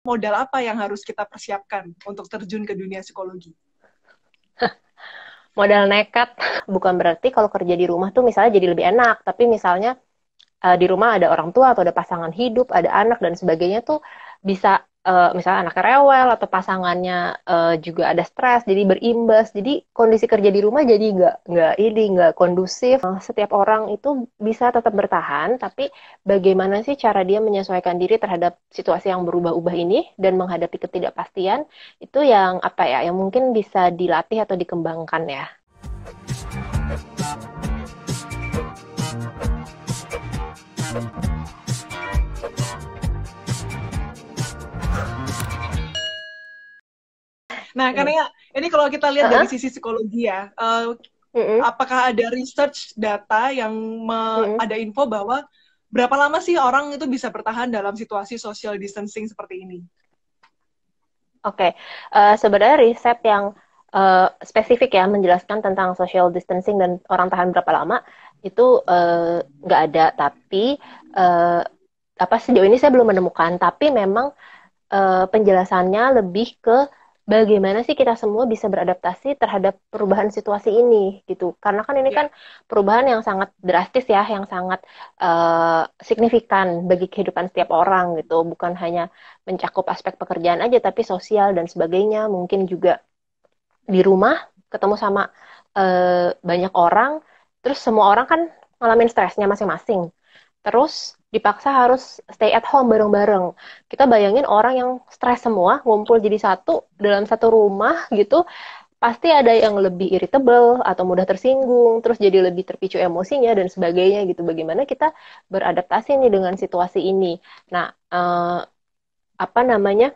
modal apa yang harus kita persiapkan untuk terjun ke dunia psikologi? Modal nekat. Bukan berarti kalau kerja di rumah tuh misalnya jadi lebih enak, tapi misalnya di rumah ada orang tua atau ada pasangan hidup, ada anak dan sebagainya tuh bisa misalnya anaknya rewel atau pasangannya juga ada stres, jadi berimbas. Jadi kondisi kerja di rumah jadi nggak kondusif. Setiap orang itu bisa tetap bertahan, tapi bagaimana sih cara dia menyesuaikan diri terhadap situasi yang berubah-ubah ini dan menghadapi ketidakpastian itu yang apa ya, yang mungkin bisa dilatih atau dikembangkan ya. Nah, karena ya, ini kalau kita lihat dari Uh-uh. sisi psikologi ya, Mm-mm. apakah ada research data yang Mm-mm. ada info bahwa berapa lama sih orang itu bisa bertahan dalam situasi social distancing seperti ini? Oke, sebenarnya riset yang spesifik ya menjelaskan tentang social distancing dan orang tahan berapa lama itu nggak ada. Tapi uh, apa sejauh ini saya belum menemukan. Tapi memang penjelasannya lebih ke bagaimana sih kita semua bisa beradaptasi terhadap perubahan situasi ini gitu. Karena kan ini Ya, kan perubahan yang sangat drastis ya, yang sangat signifikan bagi kehidupan setiap orang gitu. Bukan hanya mencakup aspek pekerjaan aja, tapi sosial dan sebagainya. Mungkin juga di rumah ketemu sama banyak orang, terus semua orang kan ngalamin stresnya masing-masing. Terus dipaksa harus stay at home bareng-bareng. Kita bayangin orang yang stres semua ngumpul jadi satu dalam satu rumah gitu, pasti ada yang lebih irritable atau mudah tersinggung, terus jadi lebih terpicu emosinya dan sebagainya gitu. Bagaimana kita beradaptasi nih dengan situasi ini? Nah, apa namanya?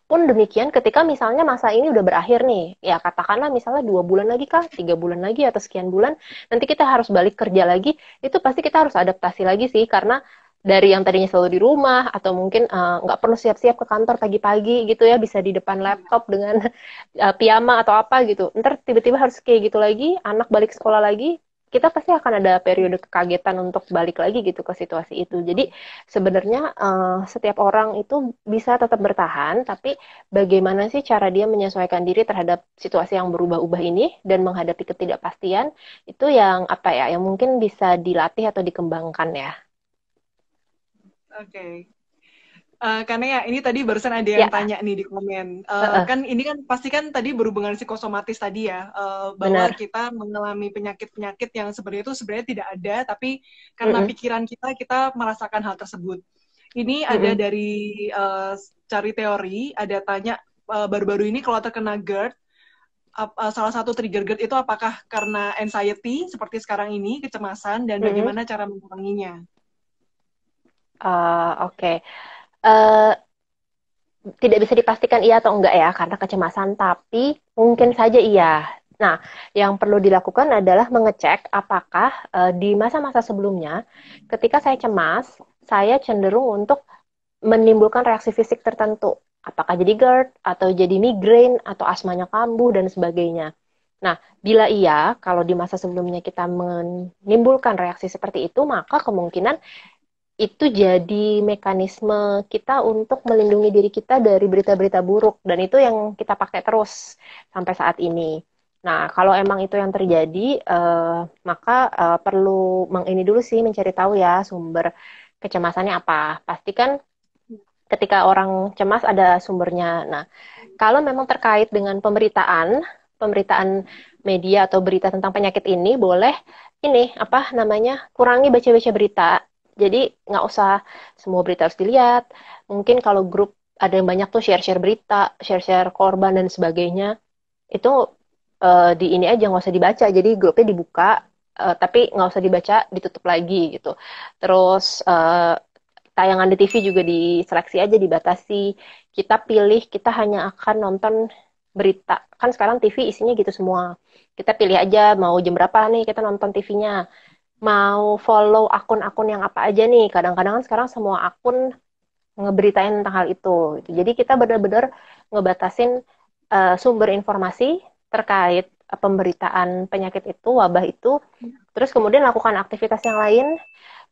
Pun demikian ketika misalnya masa ini udah berakhir nih, ya katakanlah misalnya 2 bulan lagi kah, 3 bulan lagi atau sekian bulan, nanti kita harus balik kerja lagi, itu pasti kita harus adaptasi lagi sih, karena dari yang tadinya selalu di rumah atau mungkin nggak perlu siap-siap ke kantor pagi-pagi gitu ya, bisa di depan laptop dengan piyama atau apa gitu. Ntar tiba-tiba harus kayak gitu lagi, anak balik sekolah lagi, kita pasti akan ada periode kekagetan untuk balik lagi gitu ke situasi itu. Jadi sebenarnya setiap orang itu bisa tetap bertahan, tapi bagaimana sih cara dia menyesuaikan diri terhadap situasi yang berubah-ubah ini dan menghadapi ketidakpastian itu yang apa ya, yang mungkin bisa dilatih atau dikembangkan ya. oke. Okay. Karena ya ini tadi barusan ada yang Ya, tanya nih di komen. uh-uh, Kan ini kan pasti kan tadi berhubungan psikosomatis tadi ya, bahwa benar. kita mengalami penyakit-penyakit yang sebenarnya itu sebenarnya tidak ada, tapi karena Mm-mm, pikiran kita merasakan hal tersebut. Ini ada mm-mm, dari cari teori, ada tanya baru-baru ini kalau terkena GERD, salah satu trigger GERD itu apakah karena anxiety seperti sekarang ini, kecemasan, dan mm-mm. bagaimana cara menguranginya? Oke. Eh, Tidak bisa dipastikan iya atau enggak ya karena kecemasan, tapi mungkin saja iya. Nah, yang perlu dilakukan adalah mengecek apakah di masa-masa sebelumnya, ketika saya cemas, saya cenderung untuk menimbulkan reaksi fisik tertentu. Apakah jadi GERD, atau jadi migrain, atau asmanya kambuh, dan sebagainya. Nah, bila iya, kalau di masa sebelumnya kita menimbulkan reaksi seperti itu, maka kemungkinan itu jadi mekanisme kita untuk melindungi diri kita dari berita-berita buruk dan itu yang kita pakai terus sampai saat ini. Nah, kalau emang itu yang terjadi, maka perlu ini dulu sih mencari tahu ya sumber kecemasannya apa. Pastikan ketika orang cemas ada sumbernya. Nah, kalau memang terkait dengan pemberitaan media atau berita tentang penyakit ini, boleh ini apa namanya kurangi baca-baca berita. Jadi nggak usah semua berita harus dilihat. Mungkin kalau grup ada yang banyak tuh share-share berita, share-share korban dan sebagainya, itu di ini aja nggak usah dibaca. Jadi grupnya dibuka, tapi nggak usah dibaca, ditutup lagi gitu. Terus tayangan di TV juga diseleksi aja, dibatasi. Kita pilih, kita hanya akan nonton berita. Kan sekarang TV isinya gitu semua. Kita pilih aja mau jam berapa nih kita nonton TV-nya. Mau follow akun-akun yang apa aja nih. Kadang-kadang kan sekarang semua akun ngeberitain tentang hal itu. Gitu. Jadi kita benar-benar ngebatasin sumber informasi terkait pemberitaan penyakit itu, wabah itu. Terus kemudian lakukan aktivitas yang lain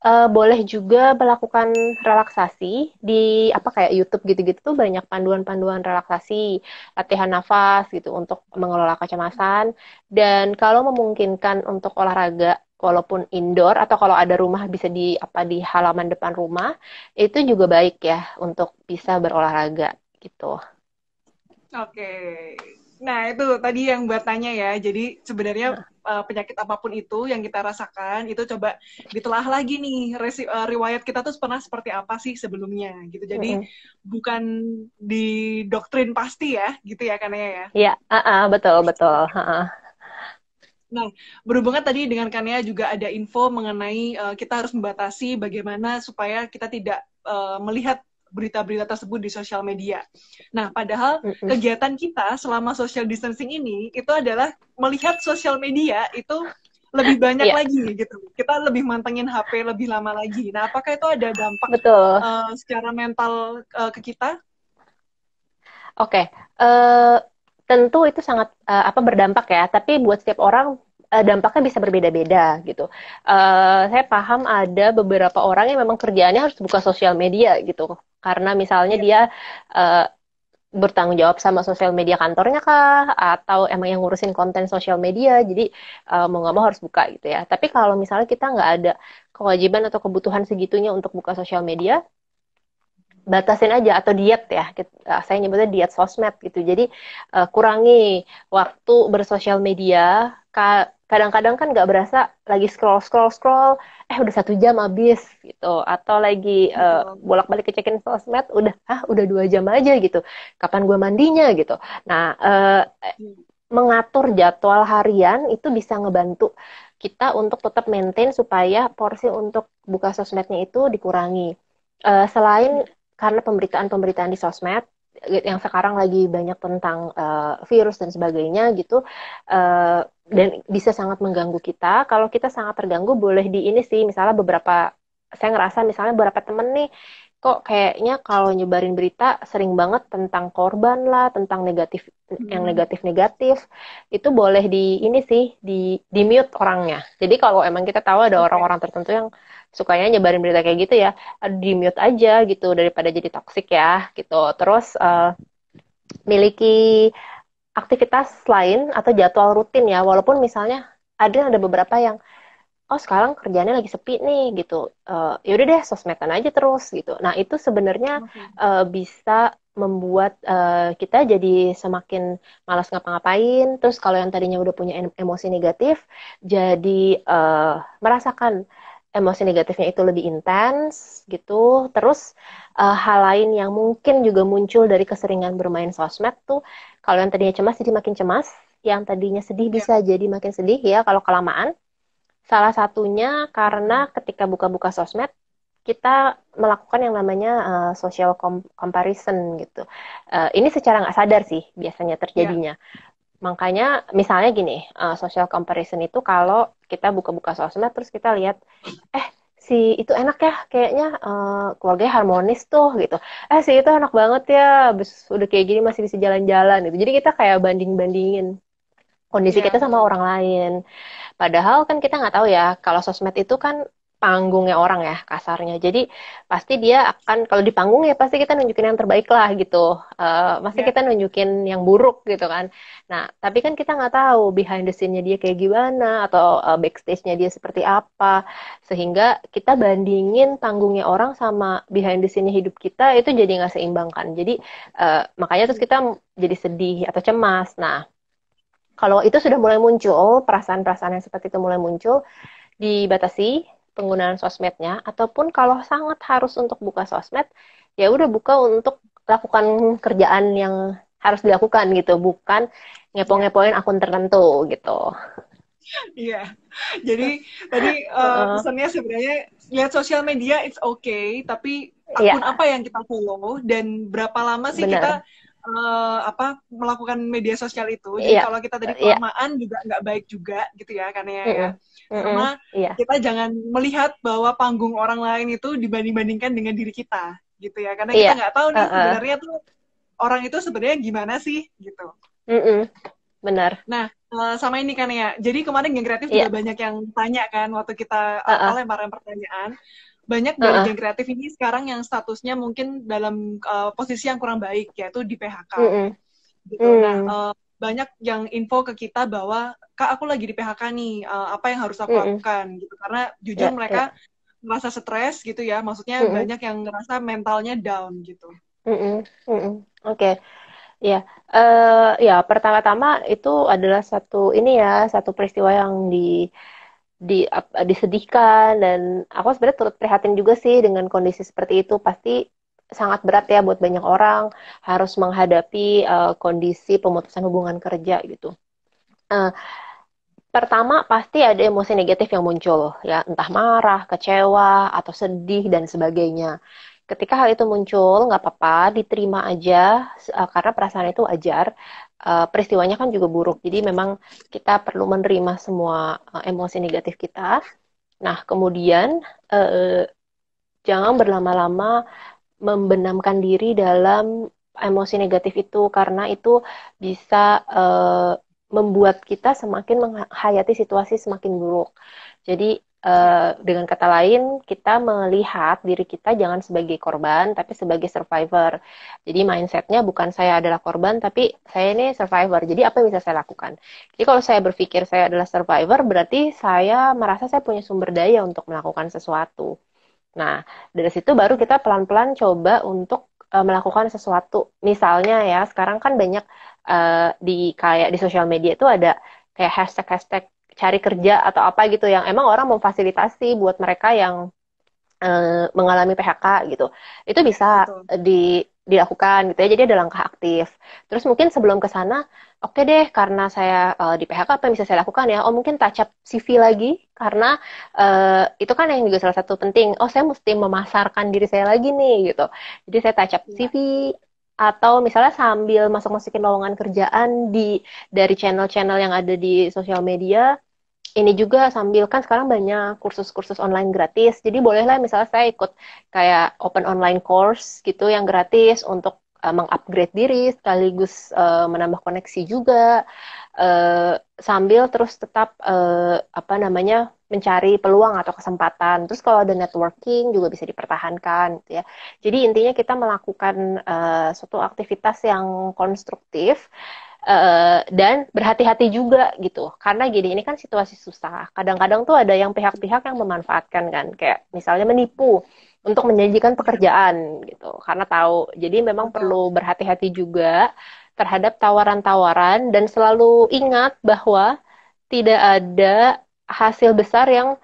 Boleh juga melakukan relaksasi di apa kayak YouTube gitu-gitu tuh banyak panduan-panduan relaksasi, latihan nafas gitu untuk mengelola kecemasan. Dan kalau memungkinkan untuk olahraga, walaupun indoor atau kalau ada rumah bisa di apa di halaman depan rumah, itu juga baik ya untuk bisa berolahraga gitu. Oke. Nah, itu tadi yang buat tanya ya. Jadi sebenarnya penyakit apapun itu yang kita rasakan, itu coba ditelah lagi nih, riwayat kita tuh pernah seperti apa sih sebelumnya gitu. Jadi Mm-mm. bukan di doktrin pasti ya, gitu ya kan ya. Iya, betul betul. Nah, berhubungan tadi dengan Kania juga ada info mengenai kita harus membatasi bagaimana supaya kita tidak melihat berita-berita tersebut di sosial media. Nah, padahal Mm-mm. kegiatan kita selama social distancing ini itu adalah melihat sosial media itu lebih banyak Iya, lagi gitu. Kita lebih mantengin HP lebih lama lagi. Nah, apakah itu ada dampak betul. secara mental ke kita? Oke, eh, tentu itu sangat apa berdampak ya. Tapi buat setiap orang dampaknya bisa berbeda-beda gitu. Saya paham ada beberapa orang yang memang kerjaannya harus buka sosial media gitu, karena misalnya Iya. dia eh, bertanggung jawab sama sosial media kantornya kah, atau emang yang ngurusin konten sosial media, jadi mau nggak mau harus buka gitu ya. Tapi kalau misalnya kita nggak ada kewajiban atau kebutuhan segitunya untuk buka sosial media, batasin aja atau diet ya, saya nyebutnya diet sosmed gitu. Jadi kurangi waktu bersosial media. Kadang-kadang kan nggak berasa lagi scroll scroll scroll, udah 1 jam habis gitu, atau lagi Betul. bolak-balik kecekin sosmed, udah 2 jam aja gitu. Kapan gue mandinya gitu. Nah, mengatur jadwal harian itu bisa ngebantu kita untuk tetap maintain supaya porsi untuk buka sosmednya itu dikurangi. Selain karena pemberitaan-pemberitaan di sosmed yang sekarang lagi banyak tentang virus dan sebagainya gitu, dan bisa sangat mengganggu kita. Kalau kita sangat terganggu, boleh di ini sih, misalnya saya ngerasa misalnya beberapa temen nih, kok kayaknya kalau nyebarin berita sering banget tentang korban lah, tentang yang Hmm. negatif-negatif, itu boleh di ini sih, di mute orangnya. Jadi kalau emang kita tahu ada Oke. orang-orang tertentu yang sukanya nyebarin berita kayak gitu ya, di mute aja gitu daripada jadi toksik ya gitu. Terus miliki aktivitas lain atau jadwal rutin ya, walaupun misalnya ada beberapa yang oh sekarang kerjanya lagi sepi nih gitu. Ya udah deh sosmedan aja terus gitu. Nah itu sebenarnya Oke. bisa membuat kita jadi semakin malas ngapa-ngapain. Terus kalau yang tadinya udah punya emosi negatif, jadi merasakan emosi negatifnya itu lebih intens gitu. Terus hal lain yang mungkin juga muncul dari keseringan bermain sosmed tuh, kalau yang tadinya cemas jadi makin cemas, yang tadinya sedih Ya. bisa jadi makin sedih ya kalau kelamaan. Salah satunya Oke. karena ketika buka-buka sosmed, kita melakukan yang namanya social comparison gitu. Ini secara nggak sadar sih biasanya Ya. terjadinya. Makanya misalnya gini, social comparison itu kalau kita buka-buka sosmed terus kita lihat, eh si itu enak ya, kayaknya keluarganya harmonis tuh gitu. Si itu enak banget ya, abis udah kayak gini masih bisa jalan-jalan gitu. Jadi kita kayak banding-bandingin kondisi Ya, kita sama betul. orang lain. Padahal kan kita nggak tahu ya, kalau sosmed itu kan panggungnya orang ya kasarnya. Jadi pasti dia akan, kalau di panggung ya pasti kita nunjukin yang terbaik lah gitu. Pasti Ya. kita nunjukin yang buruk gitu kan. Nah, tapi kan kita nggak tahu behind the scene-nya dia kayak gimana, atau backstage-nya dia seperti apa. Sehingga kita bandingin panggungnya orang sama behind the scene-nya hidup kita, itu jadi nggak seimbang kan. Jadi makanya terus kita jadi sedih atau cemas. Nah, kalau itu sudah mulai muncul, perasaan-perasaan yang seperti itu mulai muncul, dibatasi penggunaan sosmednya, ataupun kalau sangat harus untuk buka sosmed, ya udah buka untuk lakukan kerjaan yang harus dilakukan gitu, bukan Ya. ngepo-ngepoin akun tertentu gitu. Iya. Jadi tadi Heeh. pesannya sebenarnya lihat sosial media it's okay, tapi akun Iya, apa yang kita follow dan berapa lama sih kita benar. melakukan media sosial itu. Jadi Iya, kalau kita tadi iya. kelamaan juga nggak baik juga gitu ya kan ya. Mm-mm. Mm-mm. Sama Iya, kita jangan melihat bahwa panggung orang lain itu dibanding-bandingkan dengan diri kita gitu ya. Karena kita iya. nggak tahu nih Heeh. sebenarnya tuh orang itu sebenarnya gimana sih gitu. Mm-mm. Benar. Nah, sama ini kan ya. Jadi kemarin Geng Kreatif Iya. juga banyak yang tanya kan waktu kita Heeh. lempar pertanyaan. banyak dari Heeh. geng kreatif ini sekarang yang statusnya mungkin dalam posisi yang kurang baik, yaitu di PHK Mm-mm. gitu. Nah, Mm. banyak yang info ke kita bahwa Kak aku lagi di PHK nih, apa yang harus aku Mm-mm. lakukan gitu. Karena jujur Ya, mereka ya. merasa stres gitu ya, maksudnya Mm-mm. banyak yang ngerasa mentalnya down gitu. Mm-mm. Mm-mm. Oke. Ya, ya pertama-tama itu adalah satu peristiwa yang disedihkan, dan aku sebenarnya turut prihatin juga sih dengan kondisi seperti itu. Pasti sangat berat ya buat banyak orang harus menghadapi kondisi pemutusan hubungan kerja gitu. Eh, Pertama pasti ada emosi negatif yang muncul ya, entah marah, kecewa, atau sedih dan sebagainya. Ketika hal itu muncul, nggak apa-apa, diterima aja, karena perasaan itu wajar. Peristiwanya kan juga buruk, jadi memang kita perlu menerima semua emosi negatif kita. Nah, kemudian jangan berlama-lama membenamkan diri dalam emosi negatif itu, karena itu bisa membuat kita semakin menghayati situasi semakin buruk. Jadi Ya, dengan kata lain, kita melihat diri kita jangan sebagai korban, tapi sebagai survivor. Jadi mindsetnya bukan saya adalah korban, tapi saya ini survivor. Jadi apa yang bisa saya lakukan? Jadi kalau saya berpikir saya adalah survivor, berarti saya merasa saya punya sumber daya untuk melakukan sesuatu. Nah, dari situ baru kita pelan-pelan coba untuk melakukan sesuatu. Misalnya ya, sekarang kan banyak kayak di sosial media itu ada kayak hashtag-hashtag cari kerja atau apa gitu yang emang orang memfasilitasi buat mereka yang mengalami PHK gitu. Itu ya, bisa betul. dilakukan gitu ya. Jadi ada langkah aktif. Terus mungkin sebelum ke sana, oke deh, karena saya di PHK apa yang bisa saya lakukan ya? Oh, mungkin touch up CV lagi, karena itu kan yang juga salah satu penting. Oh, saya mesti memasarkan diri saya lagi nih gitu. Jadi saya touch up Ya, CV, atau misalnya sambil masuk-masukin lowongan kerjaan dari channel-channel yang ada di sosial media. Ini juga sambil kan sekarang banyak kursus-kursus online gratis. Jadi bolehlah misalnya saya ikut kayak open online course gitu yang gratis untuk mengupgrade diri sekaligus menambah koneksi juga, sambil terus tetap apa namanya mencari peluang atau kesempatan. Terus kalau ada networking juga bisa dipertahankan gitu ya. Jadi intinya kita melakukan suatu aktivitas yang konstruktif, dan berhati-hati juga gitu. Karena gini, ini kan situasi susah. Kadang-kadang tuh ada yang pihak-pihak yang memanfaatkan kan, kayak misalnya menipu untuk menjanjikan ya, pekerjaan gitu. Karena tahu. Jadi memang betul. perlu berhati-hati juga terhadap tawaran-tawaran, dan selalu ingat bahwa tidak ada hasil besar yang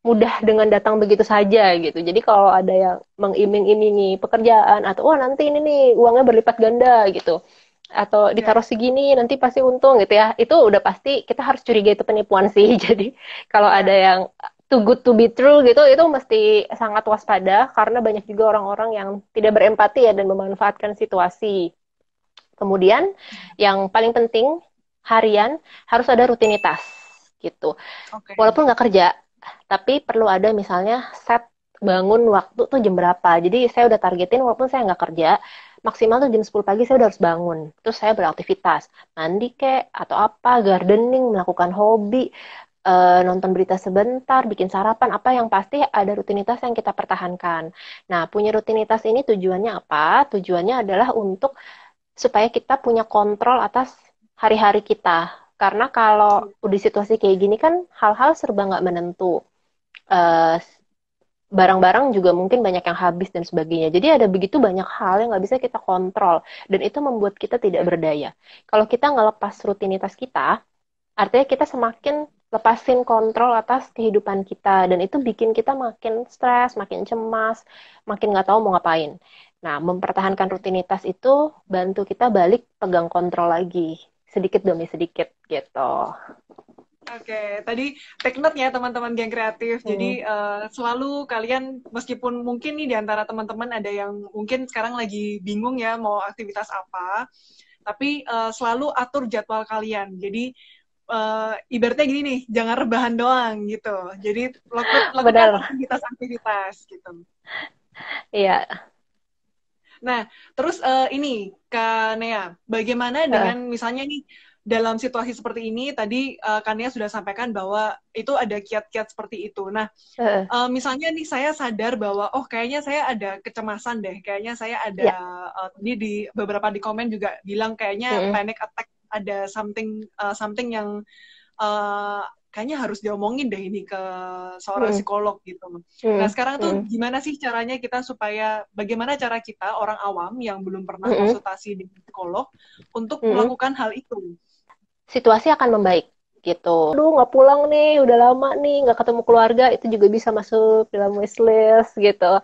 mudah dengan datang begitu saja gitu. Jadi kalau ada yang mengiming-imingi pekerjaan atau wah nanti ini nih uangnya berlipat ganda gitu, atau Ya, ditaruh segini nanti pasti untung gitu ya, itu udah pasti kita harus curiga itu penipuan sih. Jadi kalau ada ya, yang too good to be true gitu, itu mesti sangat waspada, karena banyak juga orang-orang yang tidak berempati ya dan memanfaatkan situasi. Kemudian yang paling penting, harian harus ada rutinitas gitu. oke. Walaupun nggak kerja, tapi perlu ada misalnya set bangun waktu tuh jam berapa. Jadi saya udah targetin walaupun saya nggak kerja, maksimal tuh jam 10 pagi saya udah harus bangun. Terus saya beraktivitas, mandi kek, atau apa, gardening, melakukan hobi, nonton berita sebentar, bikin sarapan, apa yang pasti ada rutinitas yang kita pertahankan. Nah, punya rutinitas ini tujuannya apa? Tujuannya adalah untuk supaya kita punya kontrol atas hari-hari kita. Karena kalau di situasi kayak gini kan hal-hal serba nggak menentu. Eh, Barang-barang juga mungkin banyak yang habis dan sebagainya. Jadi ada begitu banyak hal yang nggak bisa kita kontrol. Dan itu membuat kita tidak Ya, berdaya. Kalau kita nggak lepas rutinitas kita, artinya kita semakin lepasin kontrol atas kehidupan kita. Dan itu bikin kita makin stres, makin cemas, makin nggak tahu mau ngapain. Nah, mempertahankan oke. rutinitas itu bantu kita balik pegang kontrol lagi. Sedikit demi sedikit gitu. Oke, tadi take note ya teman-teman geng kreatif. Hmm. Jadi selalu kalian meskipun mungkin nih di antara teman-teman ada yang mungkin sekarang lagi bingung ya mau aktivitas apa, tapi selalu atur jadwal kalian. Jadi ibaratnya gini nih, jangan rebahan doang gitu. Jadi lakukan Benar. aktivitas-aktivitas gitu. Iya. Nah, terus ini Kak Nea, bagaimana dengan Heeh. misalnya nih dalam situasi seperti ini, tadi Kania sudah sampaikan bahwa itu ada kiat-kiat seperti itu. Nah, misalnya nih saya sadar bahwa, oh kayaknya saya ada kecemasan deh, kayaknya saya ada, tadi di beberapa di komen juga bilang kayaknya panic attack, ada something yang kayaknya harus diomongin deh ini ke seorang psikolog gitu. Nah sekarang tuh gimana sih caranya kita supaya, bagaimana cara kita orang awam yang belum pernah konsultasi di psikolog untuk melakukan hal itu? Situasi akan membaik gitu. Aduh nggak pulang nih, udah lama nih nggak ketemu keluarga, itu juga bisa masuk dalam wishlist gitu.